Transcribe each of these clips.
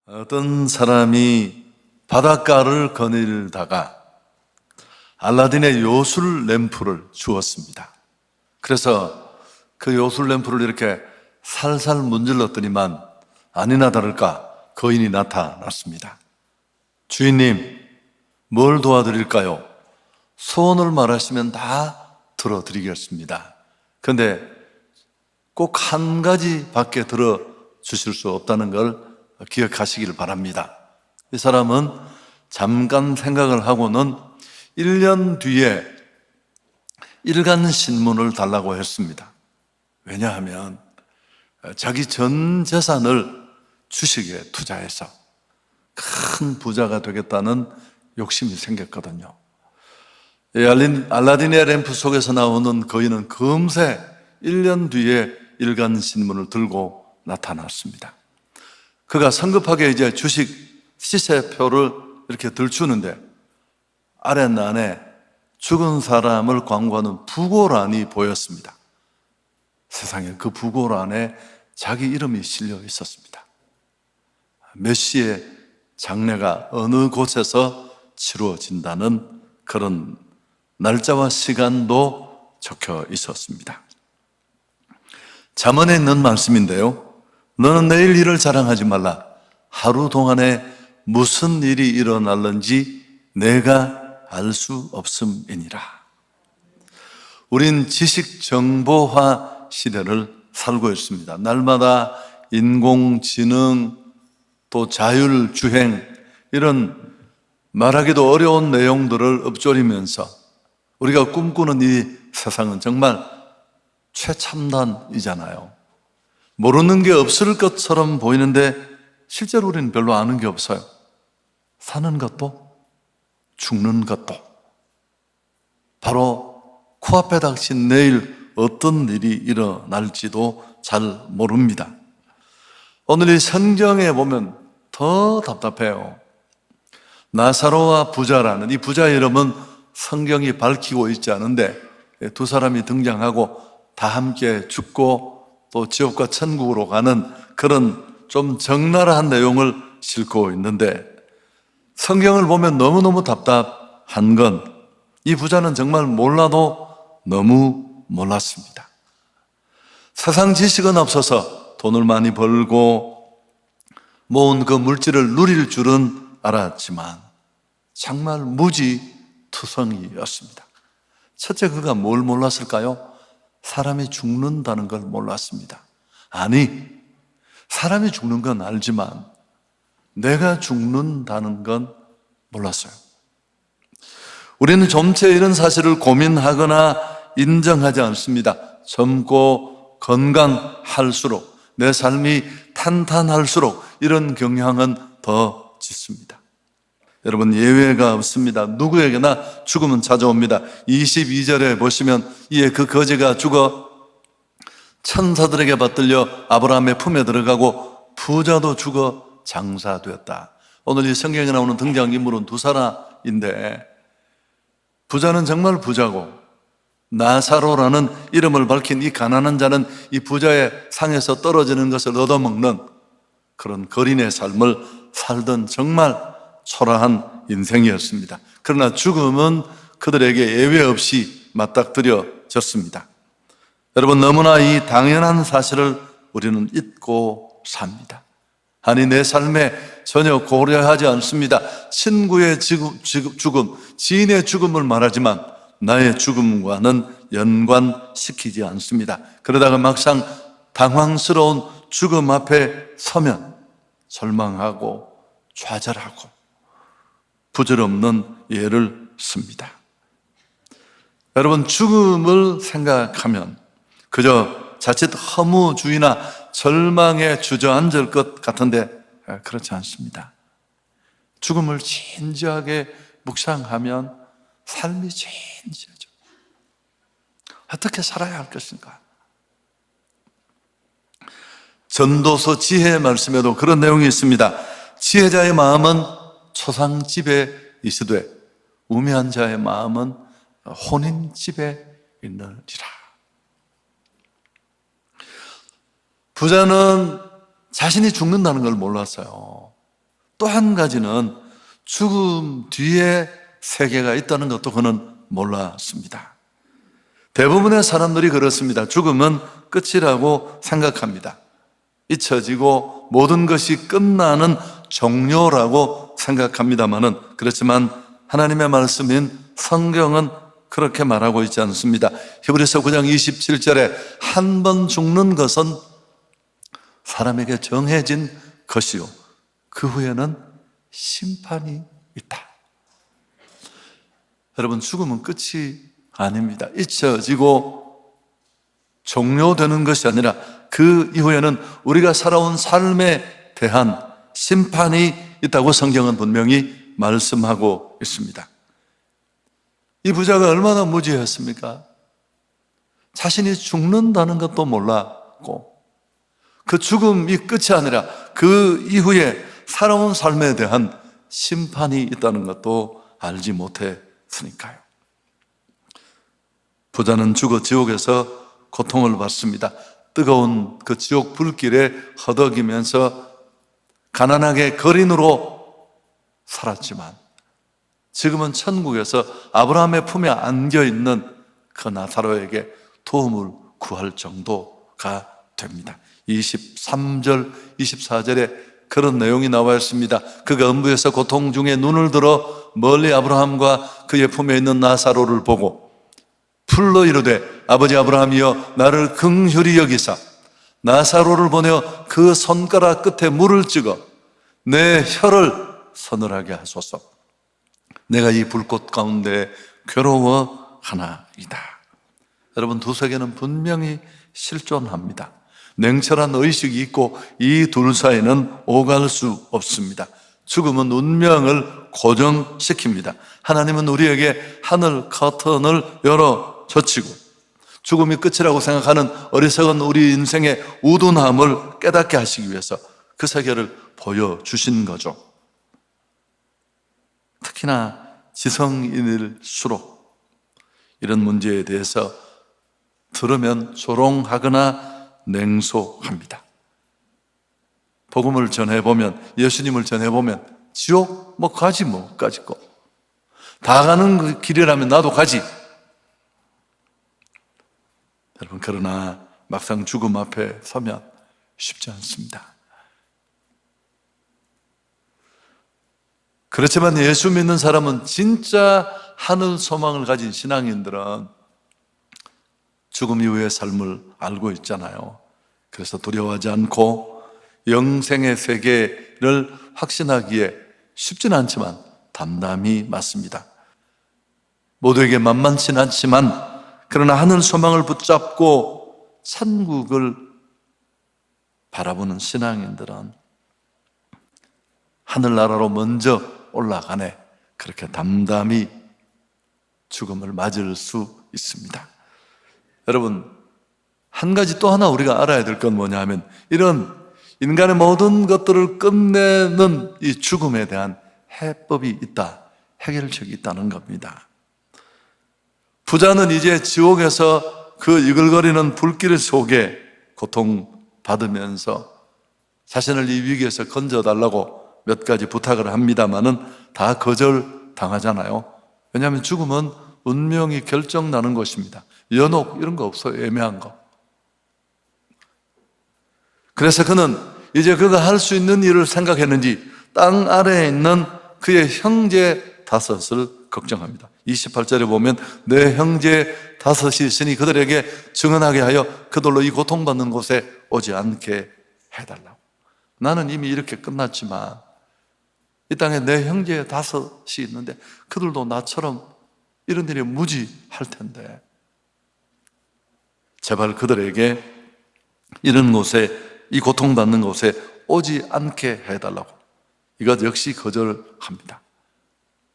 어떤 사람이 바닷가를 거닐다가 알라딘의 요술 램프를 주었습니다. 그래서 그 요술 램프를 이렇게 살살 문질렀더니만 아니나 다를까 거인이 나타났습니다. 주인님, 뭘 도와드릴까요? 소원을 말하시면 다 들어드리겠습니다. 그런데 꼭 한 가지밖에 들어주실 수 없다는 걸 기억하시길 바랍니다. 이 사람은 잠깐 생각을 하고는 1년 뒤에 일간 신문을 달라고 했습니다. 왜냐하면 자기 전 재산을 주식에 투자해서 큰 부자가 되겠다는 욕심이 생겼거든요. 알라딘의 램프 속에서 나오는 거인은 금세 1년 뒤에 일간 신문을 들고 나타났습니다. 그가 성급하게 이제 주식 시세표를 이렇게 들추는데 아랫란에 죽은 사람을 광고하는 부고란이 보였습니다. 세상에, 그 부고란에 자기 이름이 실려 있었습니다. 몇 시에 장례가 어느 곳에서 치루어진다는 그런 날짜와 시간도 적혀 있었습니다. 잠언에 있는 말씀인데요, 너는 내일 일을 자랑하지 말라. 하루 동안에 무슨 일이 일어날는지 내가 알 수 없음이니라. 우린 지식 정보화 시대를 살고 있습니다. 날마다 인공지능, 또 자율주행, 이런 말하기도 어려운 내용들을 읊조리면서 우리가 꿈꾸는 이 세상은 정말 최첨단이잖아요. 모르는 게 없을 것처럼 보이는데 실제로 우리는 별로 아는 게 없어요. 사는 것도 죽는 것도 바로 코앞에 닥친 내일 어떤 일이 일어날지도 잘 모릅니다. 오늘 이 성경에 보면 더 답답해요. 나사로와 부자라는 이 부자 이름은 성경이 밝히고 있지 않은데 두 사람이 등장하고 다 함께 죽고 또 지옥과 천국으로 가는 그런 좀 적나라한 내용을 싣고 있는데, 성경을 보면 너무너무 답답한 건 이 부자는 정말 몰라도 너무 몰랐습니다. 세상 지식은 없어서 돈을 많이 벌고 모은 그 물질을 누릴 줄은 알았지만 정말 무지투성이였습니다. 첫째, 그가 뭘 몰랐을까요? 사람이 죽는다는 걸 몰랐습니다. 아니, 사람이 죽는 건 알지만 내가 죽는다는 건 몰랐어요. 우리는 좀채 이런 사실을 고민하거나 인정하지 않습니다. 젊고 건강할수록, 내 삶이 탄탄할수록 이런 경향은 더 짙습니다. 여러분, 예외가 없습니다. 누구에게나 죽음은 찾아옵니다. 22절에 보시면 이에 그 거지가 죽어 천사들에게 받들려 아브라함의 품에 들어가고 부자도 죽어 장사되었다. 오늘 이 성경에 나오는 등장인물은 두 사람인데, 부자는 정말 부자고 나사로라는 이름을 밝힌 이 가난한 자는 이 부자의 상에서 떨어지는 것을 얻어먹는 그런 거린의 삶을 살던 정말 초라한 인생이었습니다. 그러나 죽음은 그들에게 예외 없이 맞닥뜨려졌습니다. 여러분, 너무나 이 당연한 사실을 우리는 잊고 삽니다. 아니, 내 삶에 전혀 고려하지 않습니다. 친구의 죽음, 지인의 죽음을 말하지만 나의 죽음과는 연관시키지 않습니다. 그러다가 막상 당황스러운 죽음 앞에 서면 절망하고 좌절하고 부질없는 예를 씁니다. 여러분, 죽음을 생각하면 그저 자칫 허무주의나 절망에 주저앉을 것 같은데 그렇지 않습니다. 죽음을 진지하게 묵상하면 삶이 진지해져. 어떻게 살아야 할 것인가? 전도서 지혜의 말씀에도 그런 내용이 있습니다. 지혜자의 마음은 초상집에 있으되 우매한 자의 마음은 혼인집에 있느니라. 부자는 자신이 죽는다는 걸 몰랐어요. 또 한 가지는 죽음 뒤에 세계가 있다는 것도 그는 몰랐습니다. 대부분의 사람들이 그렇습니다. 죽음은 끝이라고 생각합니다. 잊혀지고 모든 것이 끝나는 종료라고 생각합니다만은, 그렇지만 하나님의 말씀인 성경은 그렇게 말하고 있지 않습니다. 히브리서 9장 27절에 한 번 죽는 것은 사람에게 정해진 것이요, 그 후에는 심판이 있다. 여러분, 죽음은 끝이 아닙니다. 잊혀지고 종료되는 것이 아니라 그 이후에는 우리가 살아온 삶에 대한 심판이 있다고 성경은 분명히 말씀하고 있습니다. 이 부자가 얼마나 무지했습니까? 자신이 죽는다는 것도 몰랐고, 그 죽음이 끝이 아니라 그 이후에 살아온 삶에 대한 심판이 있다는 것도 알지 못했으니까요. 부자는 죽어 지옥에서 고통을 받습니다. 뜨거운 그 지옥 불길에 허덕이면서 가난하게 거린으로 살았지만 지금은 천국에서 아브라함의 품에 안겨있는 그 나사로에게 도움을 구할 정도가 됩니다. 23절, 24절에 그런 내용이 나와 있습니다. 그가 음부에서 고통 중에 눈을 들어 멀리 아브라함과 그의 품에 있는 나사로를 보고 불러 이르되 아버지 아브라함이여 나를 긍휼히 여기사 나사로를 보내어 그 손가락 끝에 물을 찍어 내 혀를 서늘하게 하소서. 내가 이 불꽃 가운데 괴로워하나이다. 여러분, 두세 개는 분명히 실존합니다. 냉철한 의식이 있고 이 둘 사이는 오갈 수 없습니다. 죽음은 운명을 고정시킵니다. 하나님은 우리에게 하늘 커튼을 열어 젖히고 죽음이 끝이라고 생각하는 어리석은 우리 인생의 우둔함을 깨닫게 하시기 위해서 그 세계를 보여주신 거죠. 특히나 지성인일수록 이런 문제에 대해서 들으면 조롱하거나 냉소합니다. 복음을 전해보면, 예수님을 전해보면 지옥 뭐 가지 뭐 까짓 거 다 가는 그 길이라면 나도 가지. 여러분, 그러나 막상 죽음 앞에 서면 쉽지 않습니다. 그렇지만 예수 믿는 사람은, 진짜 하늘 소망을 가진 신앙인들은 죽음 이후의 삶을 알고 있잖아요. 그래서 두려워하지 않고 영생의 세계를 확신하기에 쉽진 않지만 담담히 맞습니다. 모두에게 만만치는 않지만 그러나 하늘 소망을 붙잡고 천국을 바라보는 신앙인들은 하늘나라로 먼저 올라가네, 그렇게 담담히 죽음을 맞을 수 있습니다. 여러분, 한 가지 또 하나 우리가 알아야 될 건 뭐냐 하면, 이런 인간의 모든 것들을 끝내는 이 죽음에 대한 해법이 있다, 해결책이 있다는 겁니다. 부자는 이제 지옥에서 그 이글거리는 불길 속에 고통받으면서 자신을 이 위기에서 건져달라고 몇 가지 부탁을 합니다마는 다 거절당하잖아요. 왜냐하면 죽음은 운명이 결정나는 것입니다. 연옥 이런 거 없어요. 애매한 거. 그래서 그는 이제 그가 할 수 있는 일을 생각했는지 땅 아래에 있는 그의 형제 다섯을 걱정합니다. 28절에 보면 내 형제 다섯이 있으니 그들에게 증언하게 하여 그들로 이 고통받는 곳에 오지 않게 해달라고. 나는 이미 이렇게 끝났지만 이 땅에 내 형제 다섯이 있는데 그들도 나처럼 이런 일이 무지할 텐데 제발 그들에게 이런 곳에, 이 고통받는 곳에 오지 않게 해달라고. 이것 역시 거절합니다.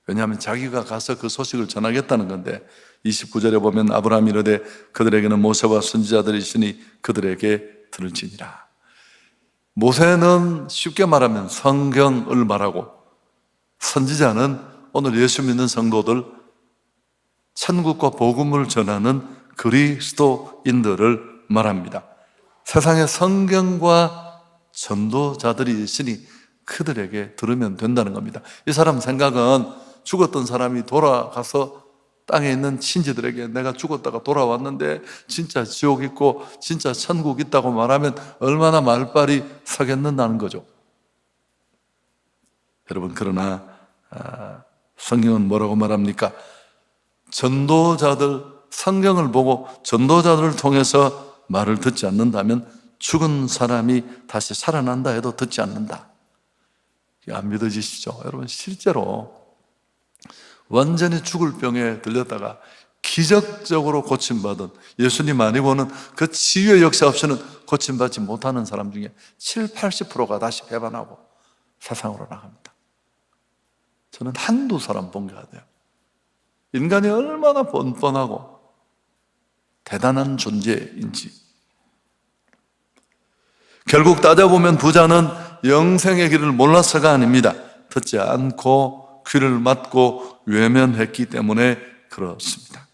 왜냐하면 자기가 가서 그 소식을 전하겠다는 건데 29절에 보면 아브라함이 이르되 그들에게는 모세와 선지자들이 있으니 그들에게 들을지니라. 모세는 쉽게 말하면 성경을 말하고, 선지자는 오늘 예수 믿는 성도들, 천국과 복음을 전하는 그리스도인들을 말합니다. 세상에 성경과 전도자들이 있으니 그들에게 들으면 된다는 겁니다. 이 사람 생각은 죽었던 사람이 돌아가서 땅에 있는 친지들에게 내가 죽었다가 돌아왔는데 진짜 지옥 있고 진짜 천국 있다고 말하면 얼마나 말빨이 서겠는다는 거죠. 여러분, 그러나 성경은 뭐라고 말합니까? 전도자들, 성경을 보고 전도자들을 통해서 말을 듣지 않는다면 죽은 사람이 다시 살아난다 해도 듣지 않는다. 안 믿어지시죠? 여러분, 실제로 완전히 죽을 병에 들렸다가 기적적으로 고침받은, 예수님 아니고는 그 치유의 역사 없이는 고침받지 못하는 사람 중에 70~80%가 다시 배반하고 세상으로 나갑니다. 저는 한두 사람 본 게 아니에요. 인간이 얼마나 뻔뻔하고 대단한 존재인지. 결국 따져보면 부자는 영생의 길을 몰라서가 아닙니다. 듣지 않고 귀를 막고 외면했기 때문에 그렇습니다.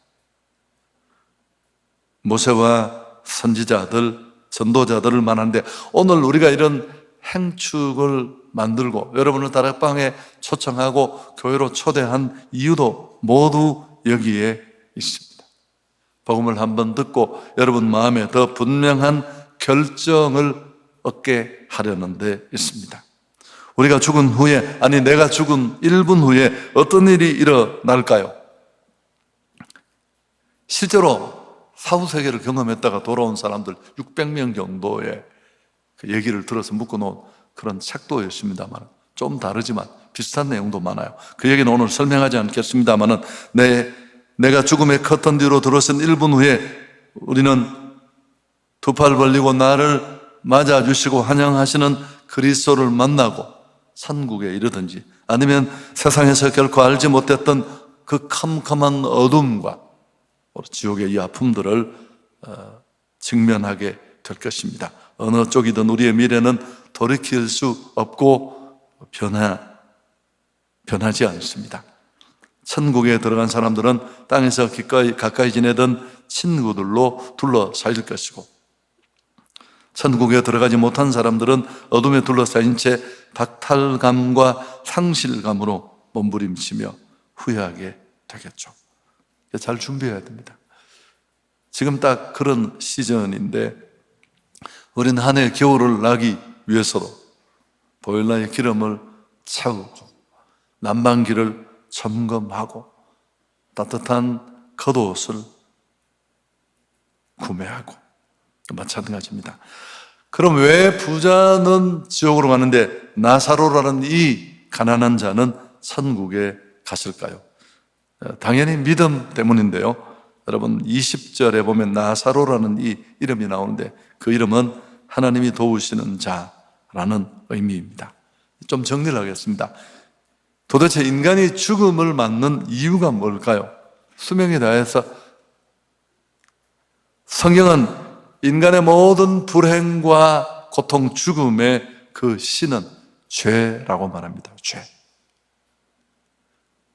모세와 선지자들, 전도자들을 만한데 오늘 우리가 이런 행축을 만들고 여러분을 다락방에 초청하고 교회로 초대한 이유도 모두 여기에 있습니다. 복음을 한번 듣고 여러분 마음에 더 분명한 결정을 얻게 하려는 데 있습니다. 우리가 죽은 후에, 아니 내가 죽은 1분 후에 어떤 일이 일어날까요? 실제로 사후세계를 경험했다가 돌아온 사람들 600명 정도의 그 얘기를 들어서 묶어놓은 그런 책도 있습니다만 좀 다르지만 비슷한 내용도 많아요. 그 얘기는 오늘 설명하지 않겠습니다만 내가 죽음의 커튼 뒤로 들어선 1분 후에 우리는 두 팔 벌리고 나를 맞아주시고 환영하시는 그리스도를 만나고 천국에 이르든지 아니면 세상에서 결코 알지 못했던 그 캄캄한 어둠과 지옥의 이 아픔들을 직면하게 될 것입니다. 어느 쪽이든 우리의 미래는 돌이킬 수 없고 변하지 않습니다. 천국에 들어간 사람들은 땅에서 가까이 지내던 친구들로 둘러싸일 것이고, 천국에 들어가지 못한 사람들은 어둠에 둘러싸인 채 박탈감과 상실감으로 몸부림치며 후회하게 되겠죠. 잘 준비해야 됩니다. 지금 딱 그런 시즌인데 우리는 한 해 겨울을 나기 위해서로 보일러에 기름을 채우고 난방기를 점검하고 따뜻한 겉옷을 구매하고 마찬가지입니다. 그럼 왜 부자는 지옥으로 가는데 나사로라는 이 가난한 자는 천국에 갔을까요? 당연히 믿음 때문인데요. 여러분 20절에 보면 나사로라는 이 이름이 나오는데 그 이름은 하나님이 도우시는 자라는 의미입니다. 좀 정리를 하겠습니다. 도대체 인간이 죽음을 맞는 이유가 뭘까요? 수명이 다해서 성경은 인간의 모든 불행과 고통, 죽음의 그 씨는 죄라고 말합니다. 죄.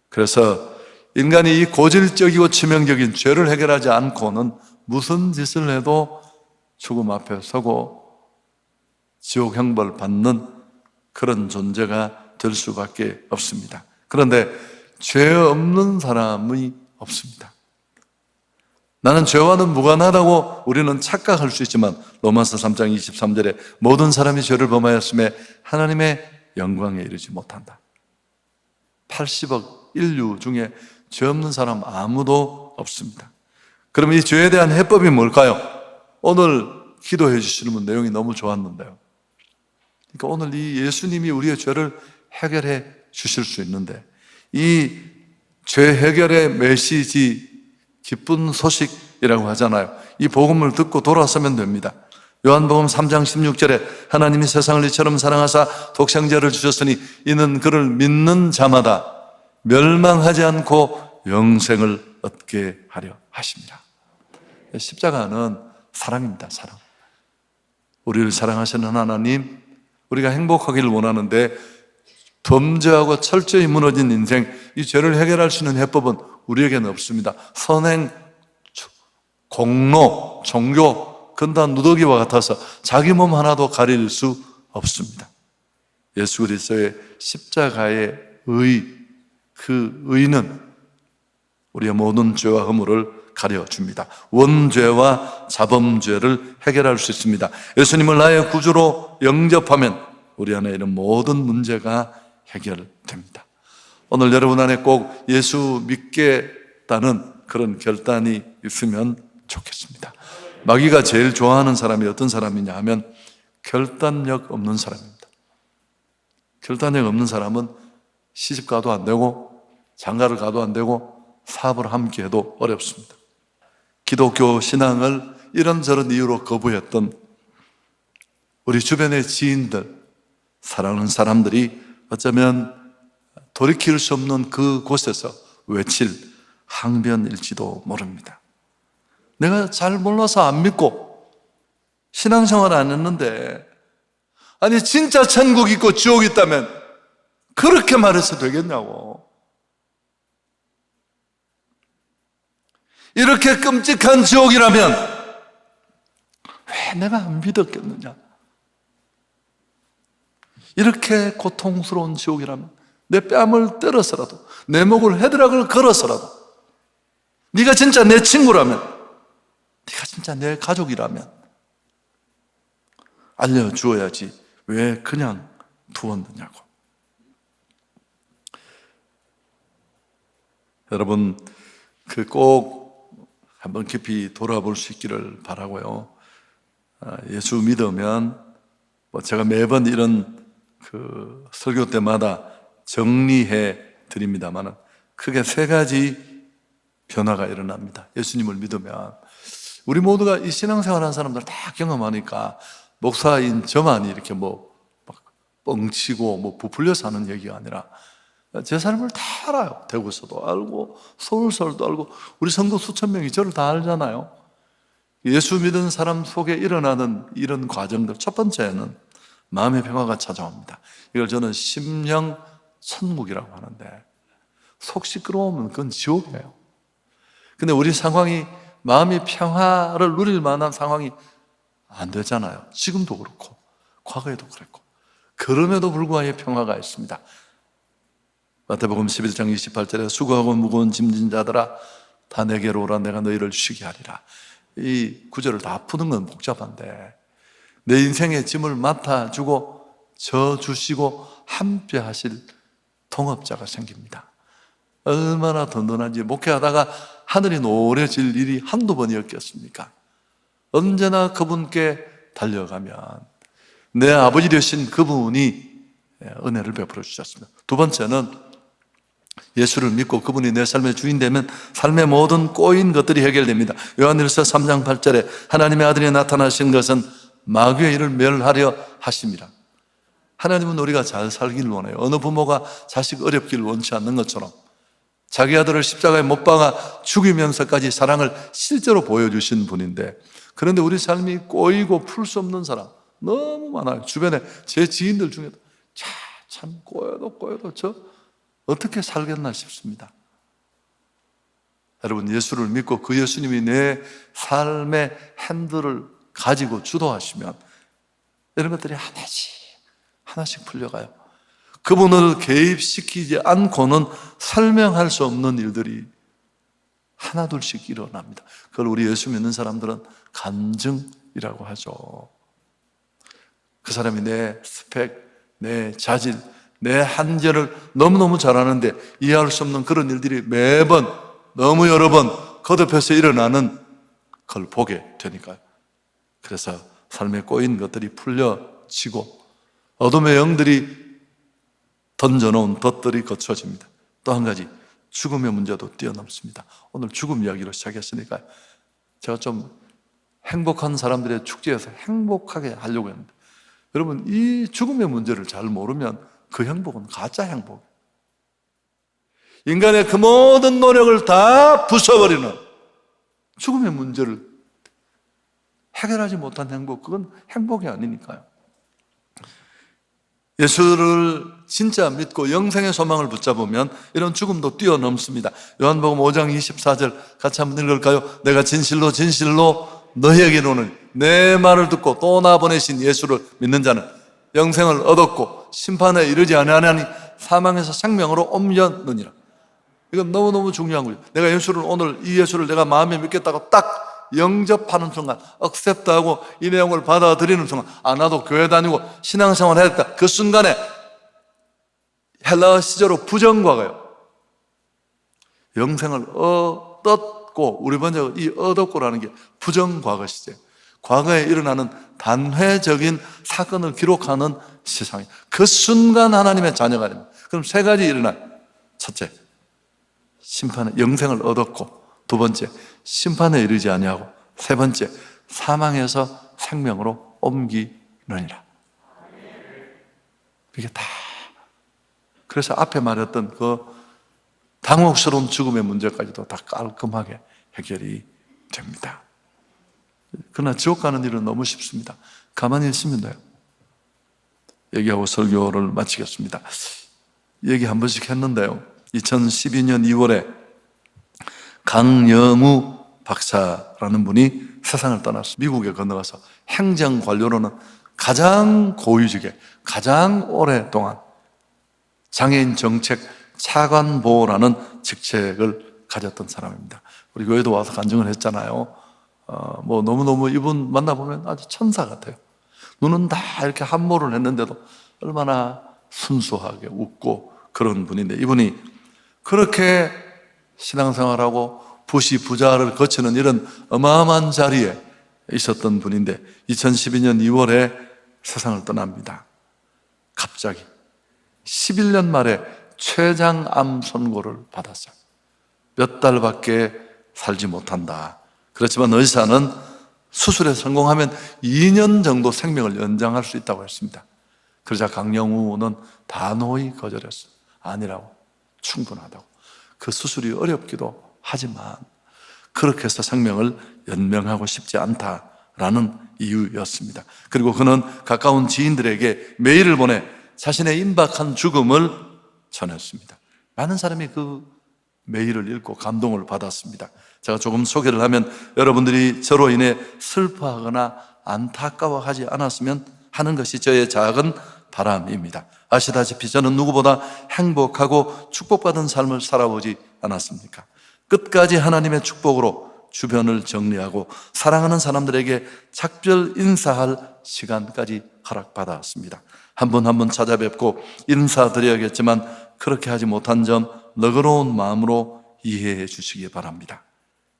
그래서 인간이 이 고질적이고 치명적인 죄를 해결하지 않고는 무슨 짓을 해도 죽음 앞에 서고 지옥 형벌 받는 그런 존재가 될 수밖에 없습니다. 그런데 죄 없는 사람이 없습니다. 나는 죄와는 무관하다고 우리는 착각할 수 있지만 로마서 3장 23절에 모든 사람이 죄를 범하였음에 하나님의 영광에 이르지 못한다. 80억 인류 중에 죄 없는 사람 아무도 없습니다. 그럼 이 죄에 대한 해법이 뭘까요? 오늘 기도해 주시는 내용이 너무 좋았는데요. 그러니까 오늘 이 예수님이 우리의 죄를 해결해 주실 수 있는데 이 죄 해결의 메시지, 기쁜 소식이라고 하잖아요. 이 복음을 듣고 돌아서면 됩니다. 요한복음 3장 16절에 하나님이 세상을 이처럼 사랑하사 독생자를 주셨으니 이는 그를 믿는 자마다 멸망하지 않고 영생을 얻게 하려 하십니다. 십자가는 사랑입니다. 사랑. 우리를 사랑하시는 하나님, 우리가 행복하기를 원하는데 범죄하고 철저히 무너진 인생, 이 죄를 해결할 수 있는 해법은 우리에게는 없습니다. 선행, 공로, 종교, 근단 누더기와 같아서 자기 몸 하나도 가릴 수 없습니다. 예수 그리스도의 십자가의 그 의는 우리의 모든 죄와 허물을 가려줍니다. 원죄와 자범죄를 해결할 수 있습니다. 예수님을 나의 구주로 영접하면 우리 안에 이런 모든 문제가 해결됩니다. 오늘 여러분 안에 꼭 예수 믿겠다는 그런 결단이 있으면 좋겠습니다. 마귀가 제일 좋아하는 사람이 어떤 사람이냐 하면 결단력 없는 사람입니다. 결단력 없는 사람은 시집 가도 안 되고 장가를 가도 안 되고 사업을 함께 해도 어렵습니다. 기독교 신앙을 이런저런 이유로 거부했던 우리 주변의 지인들, 사랑하는 사람들이 어쩌면 돌이킬 수 없는 그곳에서 외칠 항변일지도 모릅니다. 내가 잘 몰라서 안 믿고 신앙생활 안 했는데, 아니 진짜 천국 있고 지옥 있다면 그렇게 말해서 되겠냐고. 이렇게 끔찍한 지옥이라면 왜 내가 안 믿었겠느냐. 이렇게 고통스러운 지옥이라면 내 뺨을 때려서라도 내 목을 헤드락을 걸어서라도 네가 진짜 내 친구라면, 네가 진짜 내 가족이라면 알려주어야지 왜 그냥 두었느냐고. 여러분, 꼭 한번 깊이 돌아볼 수 있기를 바라고요. 예수 믿으면 제가 매번 이런 설교 때마다 정리해 드립니다만 크게 세 가지 변화가 일어납니다. 예수님을 믿으면 우리 모두가 이 신앙생활하는 사람들 다 경험하니까 목사인 저만이 이렇게 막 뻥치고 부풀려서 하는 얘기가 아니라 제 삶을 다 알아요. 대구에서도 알고 서울서도 알고 우리 성도 수천 명이 저를 다 알잖아요. 예수 믿은 사람 속에 일어나는 이런 과정들, 첫 번째는 마음의 평화가 찾아옵니다. 이걸 저는 심령 천국이라고 하는데, 속 시끄러우면 그건 지옥이에요. 근데 우리 상황이 마음의 평화를 누릴 만한 상황이 안 되잖아요. 지금도 그렇고 과거에도 그랬고. 그럼에도 불구하고 평화가 있습니다. 마태복음 11장 28절에 수고하고 무거운 짐진 자들아 다 내게로 오라 내가 너희를 쉬게 하리라. 이 구절을 다 푸는 건 복잡한데 내 인생의 짐을 맡아주고 져주시고 함께 하실 동업자가 생깁니다. 얼마나 든든한지. 목회하다가 하늘이 노래질 일이 한두 번이었겠습니까? 언제나 그분께 달려가면 내 아버지 되신 그분이 은혜를 베풀어 주셨습니다. 두 번째는 예수를 믿고 그분이 내 삶의 주인 되면 삶의 모든 꼬인 것들이 해결됩니다. 요한일서 3장 8절에 하나님의 아들이 나타나신 것은 마귀의 일을 멸하려 하심이라. 하나님은 우리가 잘 살길 원해요. 어느 부모가 자식 어렵길 원치 않는 것처럼 자기 아들을 십자가에 못 박아 죽이면서까지 사랑을 실제로 보여주신 분인데, 그런데 우리 삶이 꼬이고 풀 수 없는 사람 너무 많아요. 주변에 제 지인들 중에도 참 꼬여도 저 어떻게 살겠나 싶습니다. 여러분, 예수를 믿고 그 예수님이 내 삶의 핸들을 가지고 주도하시면 이런 것들이 하나씩 풀려가요. 그분을 개입시키지 않고는 설명할 수 없는 일들이 하나둘씩 일어납니다. 그걸 우리 예수 믿는 사람들은 간증이라고 하죠. 그 사람이 내 스펙, 내 자질, 내 한계를 너무너무 잘 아는데 이해할 수 없는 그런 일들이 매번 너무 여러 번 거듭해서 일어나는 걸 보게 되니까요. 그래서 삶에 꼬인 것들이 풀려지고 어둠의 영들이 던져놓은 덫들이 거쳐집니다. 또 한 가지, 죽음의 문제도 뛰어넘습니다. 오늘 죽음 이야기로 시작했으니까 제가 좀 행복한 사람들의 축제에서 행복하게 하려고 했는데, 여러분, 이 죽음의 문제를 잘 모르면 그 행복은 가짜 행복. 인간의 그 모든 노력을 다 부숴버리는 죽음의 문제를 해결하지 못한 행복, 그건 행복이 아니니까요. 예수를 진짜 믿고 영생의 소망을 붙잡으면 이런 죽음도 뛰어넘습니다. 요한복음 5장 24절 같이 한번 읽을까요? 내가 진실로 너희에게 이르노니 내 말을 듣고 또 나 보내신 예수를 믿는 자는 영생을 얻었고 심판에 이르지 아니하니 사망에서 생명으로 옮겼느니라. 이건 너무너무 중요한 거예요. 내가 예수를 오늘 이 예수를 내가 마음에 믿겠다고 딱 영접하는 순간, 억셉트하고 이 내용을 받아들이는 순간, 나도 교회 다니고 신앙생활 했다. 그 순간에 헬라어 시제로 부정과가요. 영생을 얻었고, 우리 번역은 이 얻었고라는 게 부정과거 시제. 과거에 일어나는 단회적인 사건을 기록하는 세상이에요. 그 순간 하나님의 자녀가 됩니다. 그럼 세 가지 일어나요. 첫째, 심판에 영생을 얻었고, 두 번째, 심판에 이르지 아니하고, 세 번째, 사망에서 생명으로 옮기느니라. 이게 다. 그래서 앞에 말했던 그 당혹스러운 죽음의 문제까지도 다 깔끔하게 해결이 됩니다. 그러나 지옥 가는 일은 너무 쉽습니다. 가만히 있으면 돼요. 얘기하고 설교를 마치겠습니다. 얘기 한 번씩 했는데요, 2012년 2월에 강영우 박사라는 분이 세상을 떠났습니다. 미국에 건너가서 행정관료로는 가장 고위직에 가장 오랫동안 장애인 정책 차관보라는 직책을 가졌던 사람입니다. 우리 교회도 와서 간증을 했잖아요. 너무너무 이분 만나보면 아주 천사 같아요. 눈은 다 이렇게 함몰을 했는데도 얼마나 순수하게 웃고 그런 분인데, 이분이 그렇게 신앙생활하고 부시 부자를 거치는 이런 어마어마한 자리에 있었던 분인데 2012년 2월에 세상을 떠납니다. 갑자기 11년 말에 췌장암 선고를 받았어요. 몇 달밖에 살지 못한다. 그렇지만 의사는 수술에 성공하면 2년 정도 생명을 연장할 수 있다고 했습니다. 그러자 강영우는 단호히 거절했어요. 아니라고, 충분하다고. 그 수술이 어렵기도 하지만 그렇게 해서 생명을 연명하고 싶지 않다라는 이유였습니다. 그리고 그는 가까운 지인들에게 메일을 보내 자신의 임박한 죽음을 전했습니다. 많은 사람이 그 메일을 읽고 감동을 받았습니다. 제가 조금 소개를 하면 여러분들이 저로 인해 슬퍼하거나 안타까워하지 않았으면 하는 것이 저의 작은 바람입니다. 아시다시피 저는 누구보다 행복하고 축복받은 삶을 살아보지 않았습니까? 끝까지 하나님의 축복으로 주변을 정리하고 사랑하는 사람들에게 작별 인사할 시간까지 허락받았습니다. 한 분 한 분 찾아뵙고 인사드려야겠지만 그렇게 하지 못한 점 너그러운 마음으로 이해해 주시기 바랍니다.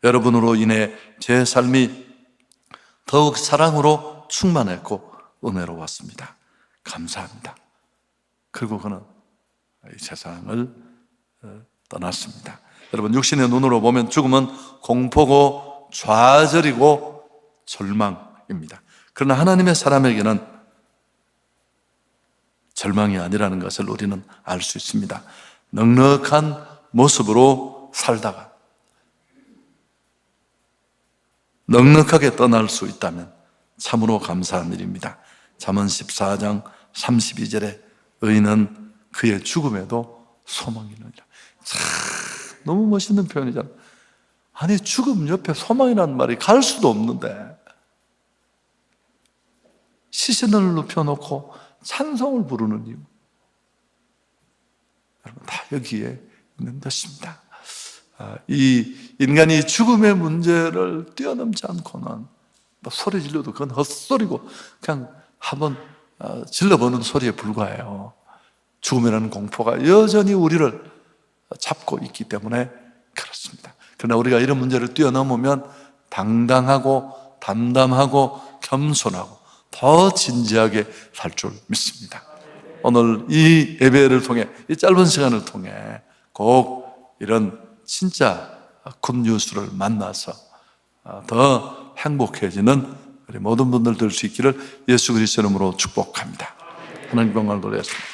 여러분으로 인해 제 삶이 더욱 사랑으로 충만했고 은혜로웠습니다. 감사합니다. 그리고 그는 이 세상을 떠났습니다. 여러분, 육신의 눈으로 보면 죽음은 공포고 좌절이고 절망입니다. 그러나 하나님의 사람에게는 절망이 아니라는 것을 우리는 알 수 있습니다. 넉넉한 모습으로 살다가 넉넉하게 떠날 수 있다면 참으로 감사한 일입니다. 잠언 14장 32절에 의인은 그의 죽음에도 소망이 있느니라. 참 너무 멋있는 표현이잖아요. 아니, 죽음 옆에 소망이라는 말이 갈 수도 없는데 시선을 눕혀놓고 찬송을 부르는 이유, 여러분 다 여기에 있는 것입니다. 이 인간이 죽음의 문제를 뛰어넘지 않고는 소리 질러도 그건 헛소리고 그냥 한번 질러보는 소리에 불과해요. 죽음이라는 공포가 여전히 우리를 잡고 있기 때문에 그렇습니다. 그러나 우리가 이런 문제를 뛰어넘으면 당당하고 담담하고 겸손하고 더 진지하게 살 줄 믿습니다. 오늘 이 예배를 통해, 이 짧은 시간을 통해 꼭 이런 진짜 굿뉴스를 만나서 더 행복해지는 우리 모든 분들 될 수 있기를 예수 그리스도 이름으로 축복합니다. 하나님 영광을 돌리겠습니다.